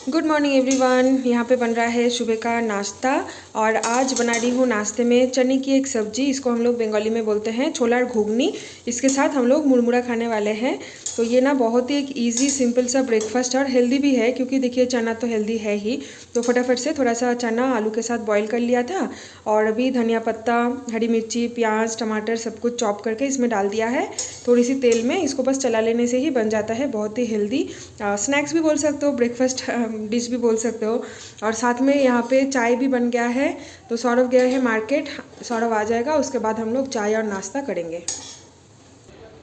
Good morning everyone. यहाँ पे बन रहा है सुबह का नाश्ता और आज बना रही हूँ नाश्ते में चने की एक सब्जी। इसको हम लोग बंगाली में बोलते हैं छोला और घुगनी। इसके साथ हम लोग मुरमुरा खाने वाले हैं। तो ये ना बहुत ही एक इजी सिंपल सा ब्रेकफास्ट और हेल्दी भी है, क्योंकि देखिए चना तो हेल्दी है ही। तो फटाफट से थोड़ा सा चना आलू के साथ बॉईल कर लिया था और अभी धनिया पत्ता, हरी मिर्ची, प्याज, टमाटर सब कुछ चॉप करके इसमें डाल दिया है थोड़ी सी तेल में। इसको बस चला लेने से ही बन जाता है बहुत ही हेल्दी स्नैक्स भी बोल सकते हो, ब्रेकफास्ट डिश भी बोल सकते हो। और साथ में यहाँ पे चाय भी बन गया है। तो सौरभ गया है मार्केट, सौरभ आ जाएगा उसके बाद हम लोग चाय और नाश्ता करेंगे।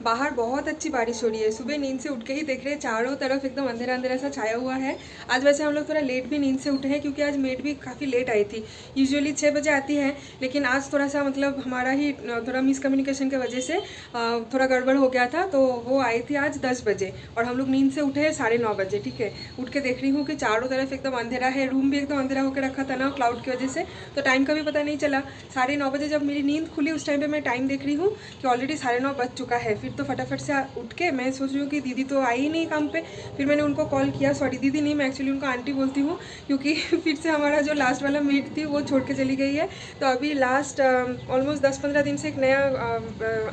बाहर बहुत अच्छी बारिश हो रही है। सुबह नींद से उठ के ही देख रहे हैं चारों तरफ एकदम अंधेरा अंधेरा सा छाया हुआ है। आज वैसे हम लोग थोड़ा लेट भी नींद से उठे हैं, क्योंकि आज मेड भी काफ़ी लेट आई थी। यूजुअली 6 बजे आती है, लेकिन आज थोड़ा सा मतलब हमारा ही थोड़ा मिसकम्युनिकेशन की वजह से थोड़ा गड़बड़ हो गया था। तो वो आई थी आज 10 बजे और हम लोग नींद से उठे हैं 9:30 बजे। ठीक है, उठ के देख रही हूँ कि चारों तरफ एकदम अंधेरा है। रूम भी एकदम अंधेरा होकर रखा था ना क्लाउड की वजह से, तो टाइम का भी पता नहीं चला। 9:30 बजे जब मेरी नींद खुली उस टाइम पर मैं टाइम देख रही हूँ कि ऑलरेडी 9:30 बज चुका है। फिर तो फटाफट से उठ के मैं सोच रही हूँ कि दीदी तो आई ही नहीं काम पे। फिर मैंने उनको कॉल किया, सॉरी दीदी नहीं, मैं एक्चुअली उनको आंटी बोलती हूँ, क्योंकि फिर से हमारा जो लास्ट वाला मेट थी वो छोड़ के चली गई है। तो अभी लास्ट ऑलमोस्ट 10-15 दिन से एक नया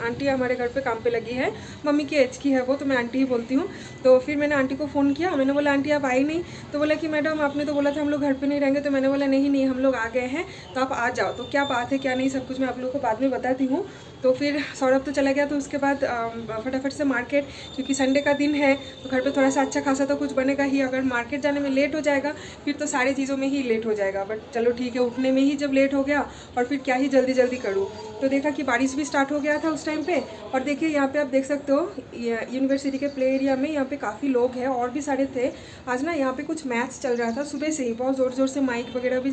आंटी हमारे घर पे काम पे लगी है। मम्मी की एज की है वो, तो मैं आंटी ही बोलती हूँ। तो फिर मैंने आंटी को फ़ोन किया, मैंने बोला आंटी आप आई नहीं। तो बोला कि मैडम आपने तो बोला था हम लोग घर पर नहीं रहेंगे। तो मैंने बोला नहीं नहीं, हम लोग आ गए हैं, तो आप आ जाओ। तो क्या बात है क्या नहीं सब कुछ मैं आप लोगों को बाद में बताती हूँ। तो फिर सौरभ तो चला गया, तो उसके बाद फटाफट से मार्केट, क्योंकि संडे का दिन है तो घर पे थोड़ा सा अच्छा खासा तो कुछ बनेगा ही। अगर मार्केट जाने में लेट हो जाएगा फिर तो सारी चीज़ों में ही लेट हो जाएगा। बट चलो ठीक है, उठने में ही जब लेट हो गया और फिर क्या ही जल्दी जल्दी करूँ। तो देखा कि बारिश भी स्टार्ट हो गया था उस टाइम पे। और देखिए यहाँ पे आप देख सकते हो यूनिवर्सिटी के प्ले एरिया में यहाँ पे काफ़ी लोग हैं और भी सारे थे। आज ना यहाँ पे कुछ मैच चल रहा था सुबह से ही, बहुत ज़ोर ज़ोर से माइक वगैरह भी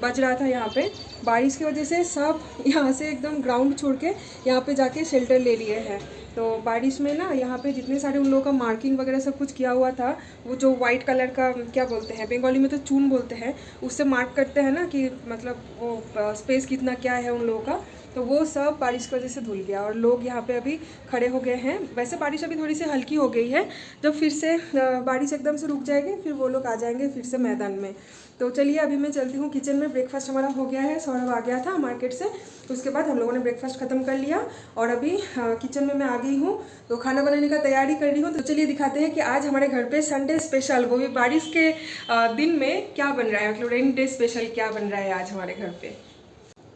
बज रहा था यहाँ पे। बारिश की वजह से सब यहाँ से एकदम ग्राउंड छोड़ के यहाँ पे जाके शेल्टर ले लिए हैं। तो बारिश में ना यहाँ पे जितने सारे उन लोगों का मार्किंग वगैरह सब कुछ किया हुआ था, वो जो वाइट कलर का क्या बोलते हैं, बंगाली में तो चून बोलते हैं, उससे मार्क करते हैं ना कि मतलब वो स्पेस कितना क्या है उन लोगों का। तो वो सब बारिश की वजह से धुल गया और लोग यहाँ पे अभी खड़े हो गए हैं। वैसे बारिश अभी थोड़ी सी हल्की हो गई है, जब फिर से बारिश एकदम से रुक जाएगी फिर वो लोग आ जाएंगे फिर से मैदान में। तो चलिए अभी मैं चलती हूँ किचन में। ब्रेकफास्ट हमारा हो गया है, सौरभ आ गया था मार्केट से, उसके बाद हम लोगों ने ब्रेकफास्ट ख़त्म कर लिया और अभी किचन में मैं आ गई हूँ। तो खाना बनाने का तैयारी कर रही हूँ। तो चलिए दिखाते हैं कि आज हमारे घर पे संडे स्पेशल, वो भी बारिश के दिन में क्या बन रहा है, मतलब रेनी डे स्पेशल क्या बन रहा है आज हमारे घर पे।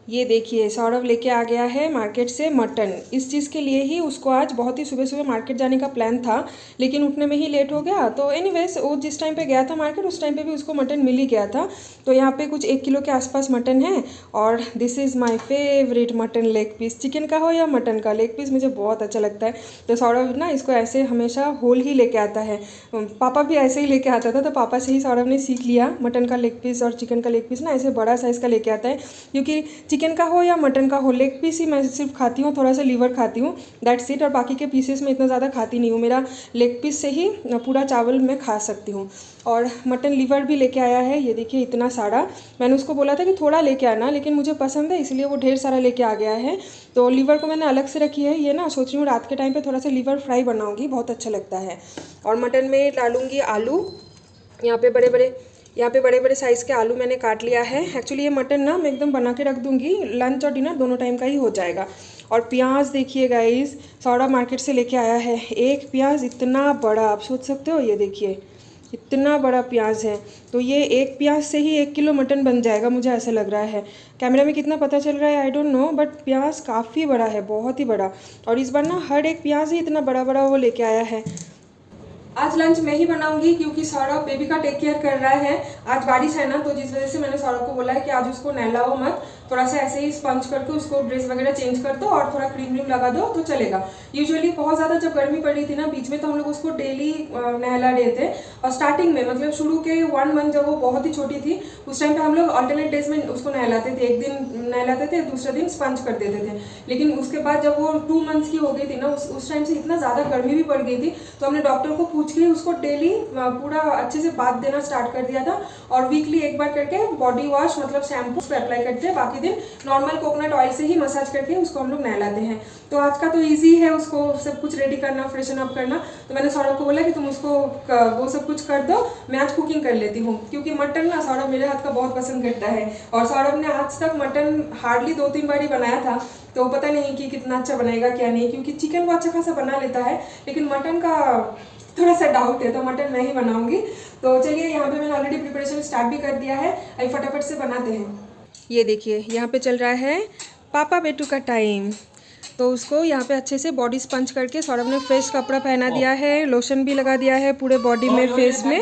ये देखिए सौरभ लेके आ गया है मार्केट से मटन। इस चीज़ के लिए ही उसको आज बहुत ही सुबह सुबह मार्केट जाने का प्लान था, लेकिन उठने में ही लेट हो गया। तो एनीवेज वो जिस टाइम पे गया था मार्केट उस टाइम पे भी उसको मटन मिल ही गया था। तो यहाँ पे कुछ 1 किलो के आसपास मटन है और this is my favourite mutton leg piece. Chicken का हो या मटन का लेग पीस मुझे बहुत अच्छा लगता है। तो सौरभ ना इसको ऐसे हमेशा होल ही लेके आता है, पापा भी ऐसे ही लेके आता था। तो पापा से ही सौरभ ने सीख लिया मटन का लेग पीस और चिकन का लेग पीस ना ऐसे बड़ा साइज़ का लेके आता है, क्योंकि चिकन का हो या मटन का हो लेग पीस ही मैं सिर्फ खाती हूँ, थोड़ा सा लीवर खाती हूँ, दैट्स इट। और बाकी के पीसेस में इतना ज़्यादा खाती नहीं हूँ, मेरा लेग पीस से ही पूरा चावल मैं खा सकती हूँ। और मटन लीवर भी लेके आया है, ये देखिए इतना सारा। मैंने उसको बोला था कि थोड़ा लेके आना, लेकिन मुझे पसंद है इसलिए वो ढेर सारा लेके आ गया है। तो लीवर को मैंने अलग से रखी है। ये ना सोच रही हूँ रात के टाइम पर थोड़ा सा लीवर फ्राई बनाऊँगी, बहुत अच्छा लगता है। और मटन में डालूँगी आलू। यहाँ पे बड़े बड़े साइज़ के आलू मैंने काट लिया है। एक्चुअली ये मटन ना मैं एकदम बना के रख दूँगी, लंच और डिनर दोनों टाइम का ही हो जाएगा। और प्याज देखिए गाइस, सौरभ मार्केट से लेके आया है एक प्याज इतना बड़ा, आप सोच सकते हो, ये देखिए इतना बड़ा प्याज है। तो ये एक प्याज से ही 1 किलो मटन बन जाएगा, मुझे ऐसा लग रहा है। कैमरा में कितना पता चल रहा है आई डोंट नो, बट प्याज काफ़ी बड़ा है, बहुत ही बड़ा। और इस बार ना हर एक प्याज ही इतना बड़ा बड़ा वो लेके आया है। आज लंच मैं ही बनाऊंगी, क्योंकि सौरभ बेबी का टेक केयर कर रहा है। आज बारिश है ना, तो जिस वजह से मैंने सौरभ को बोला है कि आज उसको नहलाओ मत, थोड़ा सा ऐसे ही स्पंज करके उसको ड्रेस वगैरह चेंज कर दो और थोड़ा क्रीम व्रीम लगा दो तो चलेगा। यूजुअली बहुत ज़्यादा जब गर्मी पड़ रही थी ना बीच में, तो हम लोग उसको डेली नहला रहे थे। और स्टार्टिंग में मतलब शुरू के 1 मंथ जब वो बहुत ही छोटी थी उस टाइम पे हम लोग अल्टरनेट डेज में उसको नहलाते थे। एक दिन नहलाते थे, दूसरे दिन स्पंज कर देते थे। लेकिन उसके बाद जब वो 2 मंथ्स की हो गई थी ना, उस टाइम से इतना ज़्यादा गर्मी भी पड़ गई थी, तो हमने डॉक्टर को पूछ के उसको डेली पूरा अच्छे से बाथ देना स्टार्ट कर दिया था और वीकली एक बार करके बॉडी वॉश मतलब शैम्पू पे अप्लाई करते हैं, बाकी दिन नॉर्मल कोकोनट ऑयल से ही मसाज करके उसको हम लोग नहलाते हैं। तो आज का तो ईजी है उसको सब कुछ रेडी करना, फ्रेशन अप करना। तो मैंने सौरभ को बोला कि तुम उसको वो सब कुछ कर दो, मैं आज कुकिंग कर लेती हूँ, क्योंकि मटन ना सौरभ मेरे हाथ का बहुत पसंद करता है और सौरभ ने आज तक मटन हार्डली 2-3 बार ही बनाया था, तो पता नहीं कि कितना अच्छा बनेगा क्या नहीं, क्योंकि चिकन वो अच्छा खासा बना लेता है लेकिन मटन का थोड़ा सा डाउट है, तो मटन मैं ही बनाऊंगी। तो चलिए यहाँ पे मैंने ऑलरेडी प्रिपरेशन स्टार्ट भी कर दिया है, अभी फटाफट से बनाते हैं। ये देखिए यहाँ पे चल रहा है पापा बेटू का टाइम। तो उसको यहाँ पे अच्छे से बॉडी स्पंज करके सौरभ ने फ्रेश कपड़ा पहना दिया है, लोशन भी लगा दिया है पूरे बॉडी में, फेस में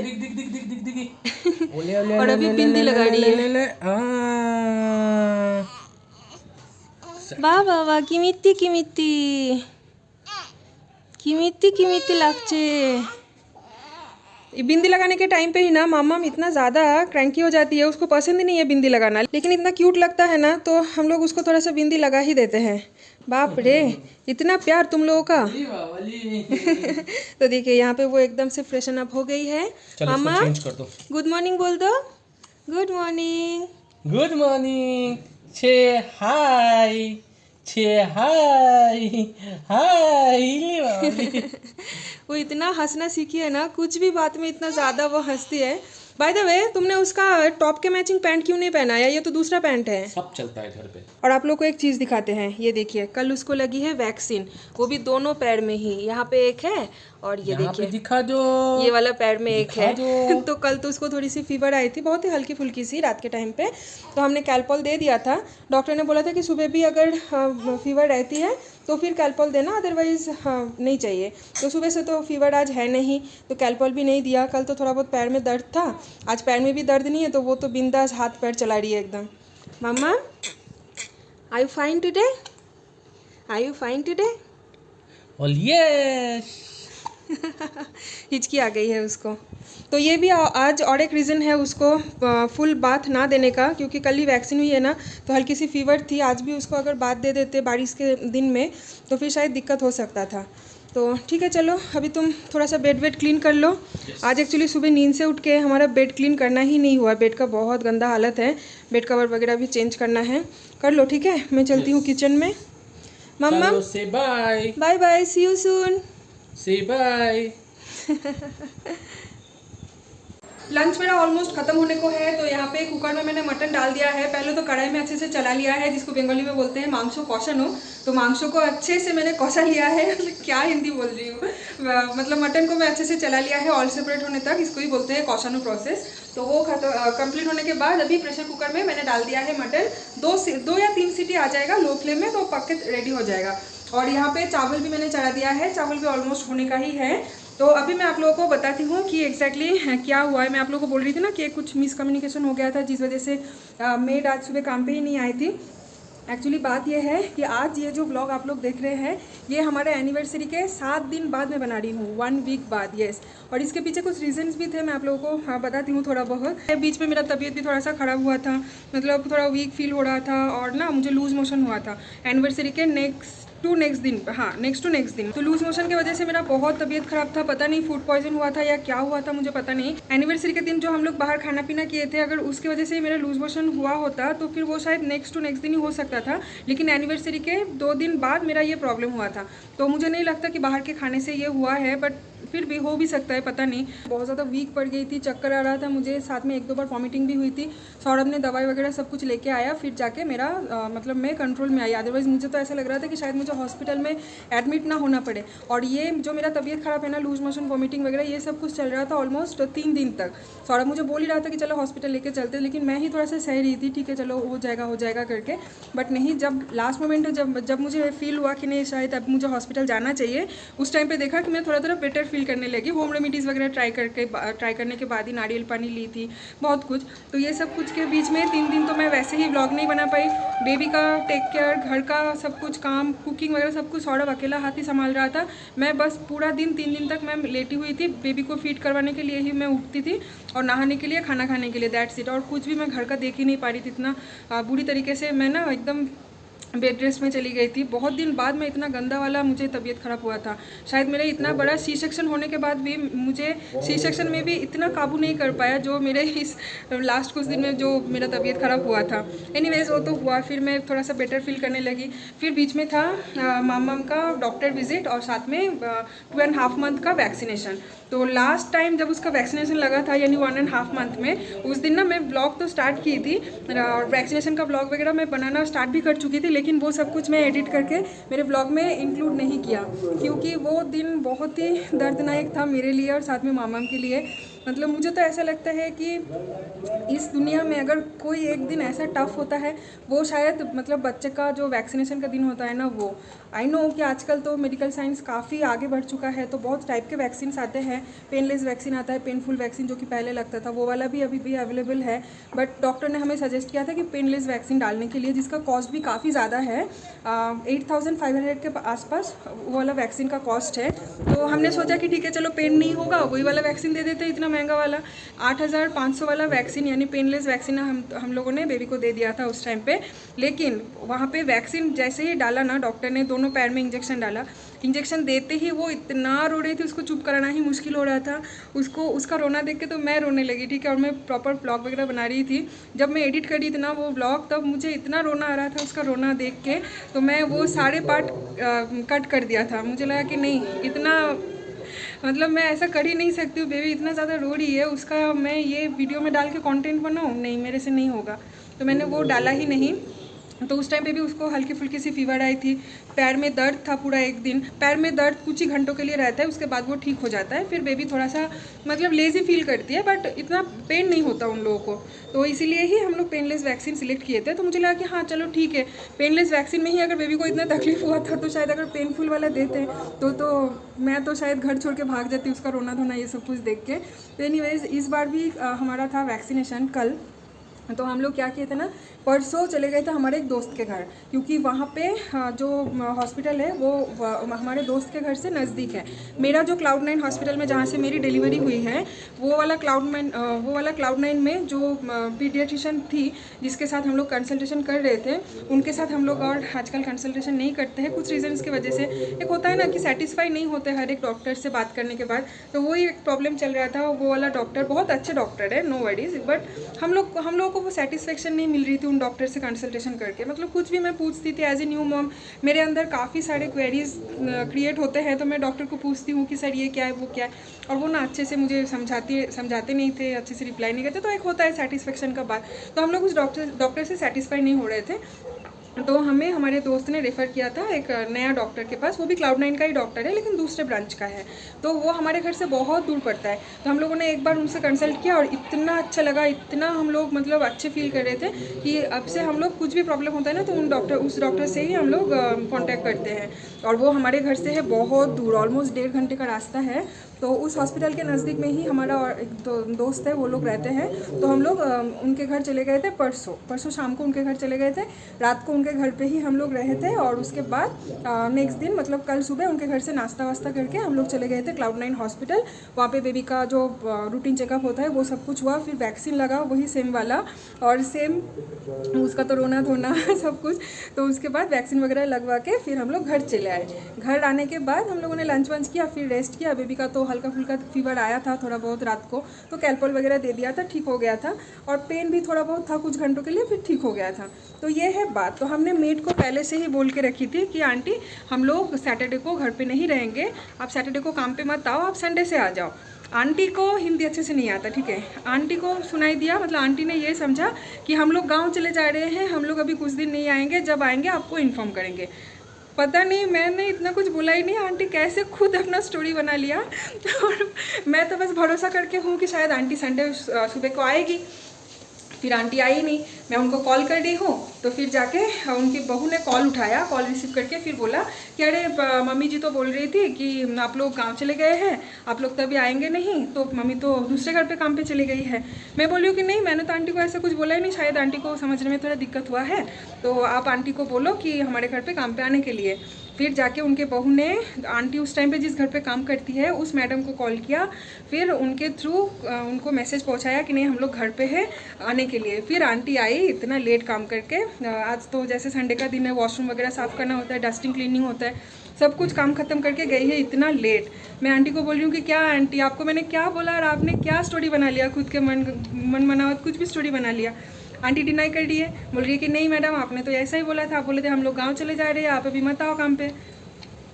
और अभी बिंदी लगा रही है। वाह वाह वाह, किमित्ती किमित्ती किमित्ती किमित्ती लागছে। बिंदी लगाने के टाइम पे ही ना मामा इतना ज़्यादा क्रैंकी हो जाती है, उसको पसंद ही नहीं है बिंदी लगाना, लेकिन इतना क्यूट लगता है ना तो हम लोग उसको थोड़ा सा बिंदी लगा ही देते हैं। बाप रे इतना प्यार तुम लोगों का। तो देखिए यहाँ पे वो एकदम से फ्रेशन अप हो गई है। मामा गुड मॉर्निंग बोल दो। Good morning. Good morning. छे हाय छे हाय हाय। वो इतना हंसना सीखी है ना, कुछ भी बात में इतना ज़्यादा वो हंसती है। बाय द वे तुमने उसका टॉप के मैचिंग पैंट क्यों नहीं पहनाया? ये तो दूसरा पैंट है। सब चलता है घर पे। और आप लोग को एक चीज़ दिखाते हैं, ये देखिए कल उसको लगी है वैक्सीन, वो भी दोनों पैर में ही, यहाँ पे एक है और ये देखिए दिखा दो, ये वाला पैर में एक है। तो कल तो उसको थोड़ी सी फीवर आई थी, बहुत ही हल्की फुल्की सी रात के टाइम पे, तो हमने कैल्पॉल दे दिया था। डॉक्टर ने बोला था कि सुबह भी अगर फीवर रहती है तो फिर कैल्पॉल देना, अदरवाइज़ नहीं चाहिए। तो सुबह से तो फीवर आज है नहीं तो कैल्पॉल भी नहीं दिया। कल तो थोड़ा बहुत पैर में दर्द था, आज पैर में भी दर्द नहीं है, तो वो तो बिंदास हाथ पैर चला रही है एकदम। Mumma are you fine today? Are you fine today? Yes. हिचकी आ गई है उसको। तो ये भी आज और एक रीज़न है उसको फुल बाथ ना देने का, क्योंकि कल ही वैक्सीन हुई है ना तो हल्की सी फीवर थी। आज भी उसको अगर बाथ दे देते बारिश के दिन में तो फिर शायद दिक्कत हो सकता था। तो ठीक है चलो अभी तुम थोड़ा सा बेड वेड क्लीन कर लो। आज एक्चुअली सुबह नींद से उठ के हमारा बेड क्लीन करना ही नहीं हुआ, बेड का बहुत गंदा हालत है, बेड कवर वगैरह भी चेंज करना है। कर लो ठीक है, मैं चलती हूँ किचन में। Mumma bye bye bye, see you soon. Say bye. Lunch मेरा ऑलमोस्ट खत्म होने को है, तो यहाँ पे कुकर में मैंने मटन डाल दिया है। पहले तो कढ़ाई में अच्छे से चला लिया है, जिसको बंगाली में बोलते हैं मांसो कौशनो। तो मांसो को अच्छे से मैंने कौशा लिया है। क्या हिंदी बोल रही हूँ, मतलब मटन को मैं अच्छे से चला लिया है ऑयल सेपरेट होने तक, इसको ही बोलते हैं कौशानो प्रोसेस। तो वो कंप्लीट होने के बाद अभी प्रेशर कुकर में मैंने डाल दिया है मटन। 2 या 3 सीटी आ जाएगा लो फ्लेम में तो पक के रेडी हो जाएगा। और यहाँ पे चावल भी मैंने चढ़ा दिया है, चावल भी ऑलमोस्ट होने का ही है। तो अभी मैं आप लोगों को बताती हूँ कि एग्जैक्टली क्या हुआ है। मैं आप लोगों को बोल रही थी ना कि कुछ मिसकम्युनिकेशन हो गया था, जिस वजह से मेड आज सुबह काम पे ही नहीं आई थी। एक्चुअली बात यह है कि आज ये जो व्लॉग आप लोग देख रहे हैं ये हमारे एनिवर्सरी के 7 दिन बाद मैं बना रही हूँ, 1 वीक बाद। येस, और इसके पीछे कुछ रीजंस भी थे, मैं आप लोगों को बताती हूँ थोड़ा बहुत। बीच में मेरा तबीयत भी थोड़ा सा ख़राब हुआ था, मतलब थोड़ा वीक फील हो रहा था और ना मुझे लूज़ मोशन हुआ था एनिवर्सरी के नेक्स्ट टू नेक्स्ट दिन। तो लूज मोशन की वजह से मेरा बहुत तबीयत खराब था, पता नहीं फूड पॉइजन हुआ था या क्या हुआ था मुझे पता नहीं। एनिवर्सरी के दिन जो हम लोग बाहर खाना पीना किए थे, अगर उसकी वजह से मेरा लूज मोशन हुआ होता तो फिर वो शायद नेक्स्ट दिन ही हो सकता था, लेकिन एनिवर्सरी के 2 दिन बाद मेरा ये प्रॉब्लम हुआ था। तो मुझे नहीं लगता कि बाहर के खाने से ये हुआ है, बट फिर भी हो भी सकता है, पता नहीं। बहुत ज़्यादा वीक पड़ गई थी, चक्कर आ रहा था मुझे, साथ में 1-2 बार वॉमिटिंग भी हुई थी। सौरभ ने दवाई वगैरह सब कुछ लेके आया, फिर जाके मेरा मतलब मैं कंट्रोल में आई। अदरवाइज़ मुझे तो ऐसा लग रहा था कि शायद मुझे हॉस्पिटल में एडमिट ना होना पड़े। और ये जो मेरा तबीयत खराब है ना, लूज मोशन वॉमिटिंग वगैरह ये सब कुछ चल रहा था ऑलमोस्ट 3 दिन तक। सौरभ मुझे बोल ही रहा था कि चलो हॉस्पिटल लेके चलते, लेकिन मैं ही थोड़ा सा सह रही थी, ठीक है चलो हो जाएगा करके। बट नहीं, जब लास्ट मोमेंट जब मुझे फील हुआ कि नहीं शायद अब मुझे हॉस्पिटल जाना चाहिए, उस टाइम पे देखा कि मैं थोड़ा बेटर फील करने लगी। होम रेमिडीज़ वगैरह ट्राई करने के बाद ही नारियल पानी ली थी, बहुत कुछ। तो ये सब कुछ के बीच में 3 दिन तो मैं वैसे ही व्लॉग नहीं बना पाई। बेबी का टेक केयर, घर का सब कुछ काम, कुकिंग वगैरह सब कुछ सौरभ अकेला हाथ ही संभाल रहा था। मैं बस पूरा दिन 3 दिन तक मैं लेटी हुई थी। बेबी को फीड करवाने के लिए ही मैं उठती थी और नहाने के लिए, खाना खाने के लिए, दैट्स इट। और कुछ भी मैं घर का देख ही नहीं पा रही थी, इतना बुरी तरीके से मैं ना एकदम बेड रेस्ट में चली गई थी। बहुत दिन बाद में इतना गंदा वाला मुझे तबीयत ख़राब हुआ था। शायद मेरा इतना बड़ा सी सेक्शन होने के बाद भी मुझे सी सेक्शन में भी इतना काबू नहीं कर पाया जो मेरे इस लास्ट कुछ दिन में जो मेरा तबीयत ख़राब हुआ था। एनीवेज वो तो हुआ, फिर मैं थोड़ा सा बेटर फील करने लगी। फिर बीच में था मामा का डॉक्टर विजिट और साथ में 2.5 मंथ का वैक्सीनेशन। तो लास्ट टाइम जब उसका वैक्सीनेशन लगा था यानी 1.5 मंथ में, उस दिन ना मैं ब्लॉग तो स्टार्ट की थी और वैक्सीनेशन का ब्लॉग वगैरह मैं बनाना स्टार्ट भी कर चुकी थी, लेकिन वो सब कुछ मैं एडिट करके मेरे ब्लॉग में इंक्लूड नहीं किया क्योंकि वो दिन बहुत ही दर्दनाक था मेरे लिए और साथ में मामा के लिए। मतलब मुझे तो ऐसा लगता है कि इस दुनिया में अगर कोई एक दिन ऐसा टफ होता है वो शायद मतलब बच्चे का जो वैक्सीनेशन का दिन होता है ना वो। आई नो कि आजकल तो मेडिकल साइंस काफ़ी आगे बढ़ चुका है, तो बहुत टाइप के वैक्सीन आते हैं। पेनलेस वैक्सीन आता है, पेनफुल वैक्सीन जो कि पहले लगता था वो वाला भी अभी भी अवेलेबल है, बट डॉक्टर ने हमें सजेस्ट किया था कि पेनलेस वैक्सीन डालने के लिए, जिसका कॉस्ट भी काफ़ी ज़्यादा है। 8500 के आसपास वो वाला वैक्सीन का कॉस्ट है। तो हमने सोचा कि ठीक है चलो पेन नहीं होगा वही वाला वैक्सीन दे देते, इतना महंगा वाला 8500 वाला वैक्सीन यानी पेनलेस वैक्सीन हम लोगों ने बेबी को दे दिया था उस टाइम पे। लेकिन वहाँ पे वैक्सीन जैसे ही डाला ना, डॉक्टर ने दोनों पैर में इंजेक्शन डाला, इंजेक्शन देते ही वो इतना रो रही थी, उसको चुप कराना ही मुश्किल हो रहा था। उसका रोना देख के तो मैं रोने लगी, ठीक है। और मैं प्रॉपर ब्लॉग वगैरह बना रही थी, जब मैं एडिट करी थी ना वो ब्लॉग, तब मुझे इतना रोना आ रहा था उसका रोना देख के, तो मैं वो सारे पार्ट कट कर दिया था। मुझे लगा कि नहीं, इतना मतलब मैं ऐसा कर ही नहीं सकती हूँ, बेबी इतना ज़्यादा रो रही है, उसका मैं ये वीडियो में डाल के कंटेंट बनाऊँ, नहीं मेरे से नहीं होगा। तो मैंने वो डाला ही नहीं। तो उस टाइम पे भी उसको हल्की फुल्की सी फीवर आई थी, पैर में दर्द था पूरा एक दिन। पैर में दर्द कुछ ही घंटों के लिए रहता है, उसके बाद वो ठीक हो जाता है। फिर बेबी थोड़ा सा मतलब लेज़ी फील करती है, बट इतना पेन नहीं होता उन लोगों को, तो इसीलिए ही हम लोग पेनलेस वैक्सीन सिलेक्ट किए थे। तो मुझे लगा कि हाँ चलो ठीक है, पेनलेस वैक्सीन में ही अगर बेबी को इतना तकलीफ हुआ था तो शायद अगर पेनफुल वाला देते तो मैं तो शायद घर छोड़ के भाग जाती उसका रोना धोना ये सब कुछ देख के। तो एनीवेज इस बार भी हमारा था वैक्सीनेशन कल। तो हम लोग क्या किए थे ना, परसों चले गए थे हमारे एक दोस्त के घर, क्योंकि वहाँ पे जो हॉस्पिटल है वो हमारे दोस्त के घर से नज़दीक है। मेरा जो Cloud9 हॉस्पिटल में जहाँ से मेरी डिलीवरी हुई है वो वाला Cloud9 में जो पीडियाट्रिशियन थी जिसके साथ हम लोग कंसल्टेशन कर रहे थे, उनके साथ हम लोग और आजकल कंसल्टेशन नहीं करते हैं कुछ रीजन्स की वजह से। एक होता है ना कि सेटिस्फाई नहीं होते हर एक डॉक्टर से बात करने के बाद, तो वही एक प्रॉब्लम चल रहा था। वो वाला डॉक्टर बहुत अच्छे डॉक्टर है, नो वरीज, बट हम लोग को वो सेटिस्फेक्शन नहीं मिल रही थी उन डॉक्टर से कंसल्टेशन करके। मतलब कुछ भी मैं पूछती थी एज ए न्यू मॉम, मेरे अंदर काफ़ी सारे क्वेरीज क्रिएट होते हैं, तो मैं डॉक्टर को पूछती हूँ कि सर ये क्या है वो क्या है, और वो ना अच्छे से मुझे समझाते नहीं थे, अच्छे से रिप्लाई नहीं करते। तो एक होता है सेटिस्फेक्शन का बात, तो हम लोग उस डॉक्टर से सेटिस्फाई नहीं हो रहे थे। तो हमें हमारे दोस्त ने रेफ़र किया था एक नया डॉक्टर के पास, वो भी Cloud9 का ही डॉक्टर है लेकिन दूसरे ब्रांच का है, तो वो हमारे घर से बहुत दूर पड़ता है। तो हम लोगों ने एक बार उनसे कंसल्ट किया और इतना अच्छा लगा, इतना हम लोग मतलब अच्छे फील कर रहे थे कि अब से हम लोग कुछ भी प्रॉब्लम होता है ना तो उस डॉक्टर से ही हम लोग कॉन्टैक्ट करते हैं। और वो हमारे घर से है बहुत दूर, ऑलमोस्ट 1.5 घंटे का रास्ता है। तो उस हॉस्पिटल के नज़दीक में ही हमारा और एक दोस्त है, वो लोग रहते हैं। तो हम लोग उनके घर चले गए थे परसों शाम को उनके घर चले गए थे, रात को उनके घर पे ही हम लोग रहे थे। और उसके बाद नेक्स्ट दिन मतलब कल सुबह उनके घर से नाश्ता वास्ता करके हम लोग चले गए थे Cloud9 हॉस्पिटल। वहाँ पे बेबी का जो रूटीन चेकअप होता है वो सब कुछ हुआ, फिर वैक्सीन लगा वही सेम वाला, और सेम उसका तो रोना धोना सब कुछ। तो उसके बाद वैक्सीन वगैरह लगवा के फिर हम लोग घर चले आए। घर आने के बाद हम लोगों ने लंच वंच किया, फिर रेस्ट किया। बेबी का तो हल्का फुल्का फीवर आया था थोड़ा बहुत रात को, तो कैल्पोल वगैरह दे दिया था, ठीक हो गया था। और पेन भी थोड़ा बहुत था कुछ घंटों के लिए, फिर ठीक हो गया था। तो ये है बात। तो हमने मेड को पहले से ही बोल के रखी थी कि आंटी हम लोग सैटरडे को घर पे नहीं रहेंगे, आप सैटरडे को काम पे मत आओ, आप संडे से आ जाओ। आंटी को हिंदी अच्छे से नहीं आता, ठीक है, आंटी को सुनाई दिया, मतलब आंटी ने ये समझा कि हम लोग गाँव चले जा रहे हैं, हम लोग अभी कुछ दिन नहीं आएंगे, जब आएंगे आपको इन्फॉर्म करेंगे। पता नहीं मैंने इतना कुछ बोला ही नहीं, आंटी कैसे खुद अपना स्टोरी बना लिया। और मैं तो बस भरोसा करके हूँ कि शायद आंटी संडे सुबह को आएगी। फिर आंटी आई नहीं, मैं उनको कॉल कर दी हूँ, तो फिर जाके उनकी बहू ने कॉल उठाया, कॉल रिसीव करके फिर बोला कि अरे मम्मी जी तो बोल रही थी कि आप लोग गांव चले गए हैं, आप लोग तभी आएंगे नहीं, तो मम्मी तो दूसरे घर पे काम पे चली गई है। मैं बोली हूँ कि नहीं, मैंने तो आंटी को ऐसा कुछ बोला ही नहीं, शायद आंटी को समझने में थोड़ा दिक्कत हुआ है, तो आप आंटी को बोलो कि हमारे घर पर काम पे आने के लिए। फिर जाके उनके बहू ने, आंटी उस टाइम पे जिस घर पे काम करती है उस मैडम को कॉल किया, फिर उनके थ्रू उनको मैसेज पहुंचाया कि नहीं हम लोग घर पे हैं आने के लिए। फिर आंटी आई इतना लेट काम करके। आज तो जैसे संडे का दिन है, वॉशरूम वगैरह साफ़ करना होता है, डस्टिंग क्लीनिंग होता है, सब कुछ काम ख़त्म करके गई है इतना लेट। मैं आंटी को बोल रही हूँ कि क्या आंटी आपको मैंने क्या बोला और आपने क्या स्टोरी बना लिया, खुद के मन बनावत कुछ भी स्टोरी बना लिया। आंटी डिनाई कर रही है, बोल रही है कि नहीं मैडम आपने तो ऐसा ही बोला था, आप बोले थे हम लोग गांव चले जा रहे हैं, आप अभी मत आओ काम पे।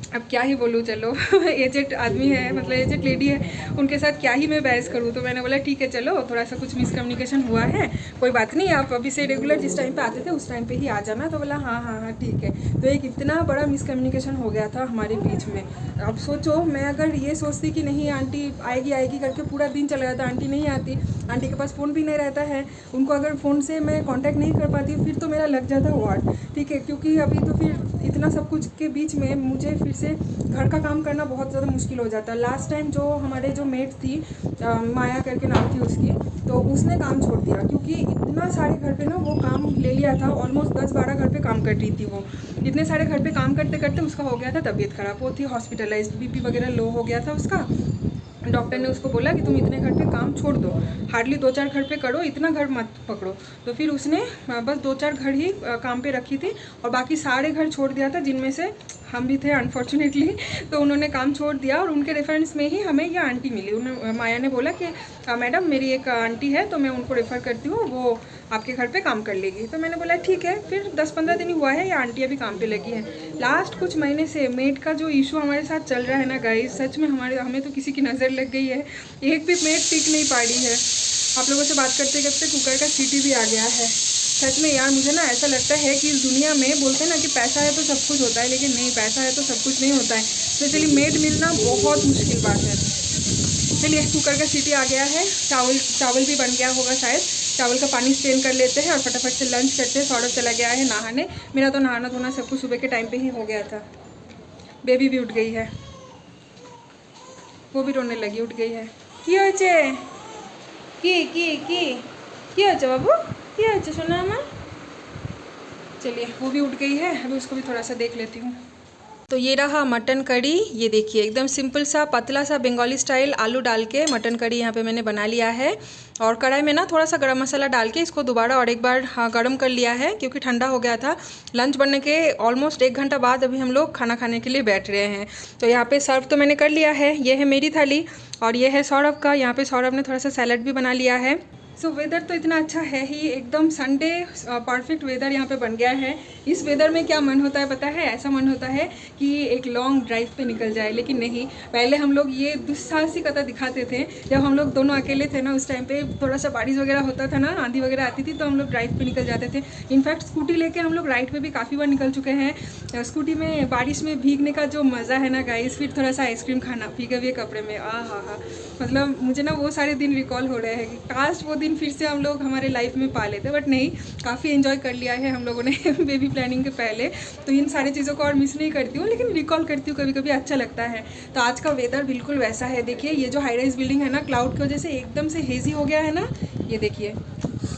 अब क्या ही बोलूँ, चलो एजेड आदमी है, मतलब एजेड लेडी है, उनके साथ क्या ही मैं बहस करूँ। तो मैंने बोला ठीक है चलो, थोड़ा सा कुछ मिसकम्युनिकेशन हुआ है, कोई बात नहीं, आप अभी से रेगुलर जिस टाइम पे आते थे उस टाइम पे ही आ जाना। तो बोला हाँ हाँ हाँ ठीक है। तो एक इतना बड़ा मिसकम्युनिकेशन हो गया था हमारे बीच में। अब सोचो, मैं अगर ये सोचती कि नहीं आंटी आएगी आएगी करके पूरा दिन चला जाता, आंटी नहीं आती, आंटी के पास फ़ोन भी नहीं रहता है, उनको अगर फ़ोन से मैं कांटेक्ट नहीं कर पाती फिर तो मेरा लग जाता वार्ड, ठीक है, क्योंकि अभी तो फिर इतना सब कुछ के बीच में मुझे फिर से घर का काम करना बहुत ज़्यादा मुश्किल हो जाता है। लास्ट टाइम जो हमारे जो मेट थी, माया करके नाम थी उसकी, तो उसने काम छोड़ दिया क्योंकि इतना सारे घर पे ना वो काम ले लिया था, ऑलमोस्ट 10-12 घर पे काम कर रही थी वो। इतने सारे घर पे काम करते करते उसका हो गया था तबीयत ख़राब, वो थी हॉस्पिटलाइज्ड, बीपी वगैरह लो हो गया था उसका। डॉक्टर ने उसको बोला कि तुम इतने घर पे काम छोड़ दो, हार्डली 2-4 घर पे करो, इतना घर मत पकड़ो। तो फिर उसने बस 2-4 घर ही काम पे रखी थी और बाकी सारे घर छोड़ दिया था, जिनमें से हम भी थे अनफॉर्चुनेटली। तो उन्होंने काम छोड़ दिया और उनके रेफरेंस में ही हमें यह आंटी मिली। उन्होंने, माया ने बोला कि मैडम मेरी एक आंटी है तो मैं उनको रेफ़र करती हूँ, वो आपके घर पे काम कर लेगी। तो मैंने बोला ठीक है। फिर 10-15 दिन हुआ है, ये आंटी अभी काम पे लगी है। लास्ट कुछ महीने से मेट का जो इशू हमारे साथ चल रहा है ना गाइस, सच में हमें तो किसी की नज़र लग गई है, एक भी मेट टिक नहीं पाड़ी है। आप लोगों से बात करते करते कुकर का सीटी भी आ गया है। सच में यार मुझे ना ऐसा लगता है कि इस दुनिया में बोलते हैं ना कि पैसा है तो सब कुछ होता है, लेकिन नहीं, पैसा है तो सब कुछ नहीं होता है। स्पेशली मेड मिलना बहुत मुश्किल बात है। चलिए कुकर का सीटी आ गया है, चावल भी बन गया होगा शायद। चावल का पानी स्ट्रेन कर लेते हैं और फटाफट से लंच करते हैं। सौरभ चला गया है नहाने, मेरा तो नहाना धोना सब कुछ सुबह के टाइम पे ही हो गया था। बेबी भी उठ गई है, वो भी रोने लगी, उठ गई है। কি হয়েছে बाबू, কি হয়েছে सोना माँ? चलिए वो भी उठ गई है, अभी उसको भी थोड़ा सा देख लेती हूँ। तो ये रहा मटन करी, ये देखिए एकदम सिंपल सा पतला सा बंगाली स्टाइल आलू डाल के मटन करी यहाँ पे मैंने बना लिया है। और कढ़ाई में ना थोड़ा सा गरम मसाला डाल के इसको दोबारा और एक बार गर्म कर लिया है, क्योंकि ठंडा हो गया था। लंच बनने के ऑलमोस्ट 1 घंटा बाद अभी हम लोग खाना खाने के लिए बैठ रहे हैं। तो यहाँ पे सर्व तो मैंने कर लिया है, ये है मेरी थाली और ये है सौरभ का। यहाँ पे सौरभ ने थोड़ा सा सैलड भी बना लिया है। सो वेदर तो इतना अच्छा है ही, एकदम संडे परफेक्ट वेदर यहाँ पे बन गया है। इस वेदर में क्या मन होता है पता है? ऐसा मन होता है कि एक लॉन्ग ड्राइव पे निकल जाए, लेकिन नहीं। पहले हम लोग ये दुस्साहसिकता दिखाते थे जब हम लोग दोनों अकेले थे ना, उस टाइम पे थोड़ा सा बारिश वगैरह होता था ना, आंधी वगैरह आती थी, तो हम लोग ड्राइव पे निकल जाते थे। इनफैक्ट स्कूटी लेके हम लोग राइड पे भी काफ़ी बार निकल चुके हैं। स्कूटी में बारिश में भीगने का जो मज़ा है ना गाइस, फिर थोड़ा सा आइसक्रीम खाना भीगे हुए कपड़े में, हा, मतलब मुझे ना वो सारे दिन रिकॉल हो रहे हैं कि काश वो दिन फिर से हम लोग हमारे लाइफ में पा लेते। बट नहीं, काफ़ी एंजॉय कर लिया है हम लोगों ने बेबी प्लानिंग के पहले। तो इन सारी चीज़ों को और मिस नहीं करती हूँ, लेकिन रिकॉल करती हूँ कभी कभी, अच्छा लगता है। तो आज का वेदर बिल्कुल वैसा है। देखिए ये जो हाई राइज बिल्डिंग है ना, क्लाउड की वजह से एकदम से हेजी हो गया है ना, ये देखिए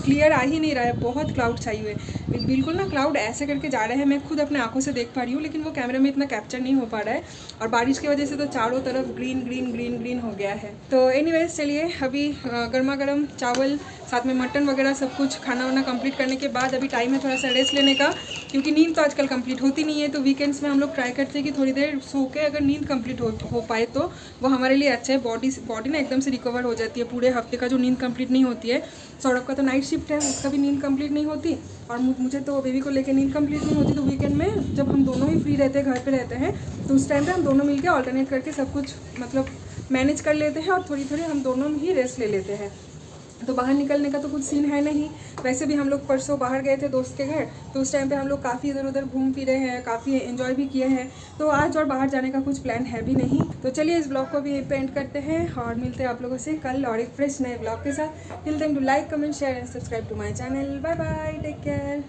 क्लियर आ ही नहीं रहा है, बहुत क्लाउड छाई हुए, बिल्कुल ना क्लाउड ऐसे करके जा रहे हैं। मैं खुद अपने आंखों से देख पा रही हूँ, लेकिन वो कैमरे में इतना कैप्चर नहीं हो पा रहा है। और बारिश की वजह से तो चारों तरफ ग्रीन ग्रीन ग्रीन ग्रीन हो गया है। तो एनीवेज चलिए, अभी गर्मा गर्म चावल साथ में मटन वगैरह सब कुछ खाना वाना कंप्लीट करने के बाद अभी टाइम है थोड़ा सा रेस्ट लेने का, क्योंकि नींद तो आजकल कंप्लीट होती नहीं है। तो वीकेंड्स में हम लोग ट्राई करते हैं कि थोड़ी देर सो के अगर नींद कंप्लीट हो पाए तो वो हमारे लिए अच्छा है। बॉडी ना एकदम से रिकवर हो जाती है पूरे हफ्ते का जो नींद कंप्लीट नहीं होती है। सौरभ का तो नाइट शिफ्ट है, उसका भी नींद कंप्लीट नहीं होती और मुझे तो बेबी को लेकर नींद कंप्लीट नहीं होती। तो वीकेंड में जब हम दोनों ही फ्री रहते हैं, घर पे रहते हैं, तो उस टाइम पे हम दोनों मिलके ऑल्टरनेट करके सब कुछ मतलब मैनेज कर लेते हैं और थोड़ी थोड़ी हम दोनों ही रेस्ट ले लेते हैं। तो बाहर निकलने का तो कुछ सीन है नहीं। वैसे भी हम लोग परसों बाहर गए थे दोस्त के घर, तो उस टाइम पे हम लोग काफ़ी इधर उधर घूम फिरे हैं, काफ़ी एंजॉय भी किए हैं। तो आज और बाहर जाने का कुछ प्लान है भी नहीं। तो चलिए इस ब्लॉग को भी एंड करते हैं और मिलते हैं आप लोगों से कल और एक फ्रेश नए ब्लॉग के साथ। Till then do like, comment, share and subscribe to my channel. Bye bye, take care.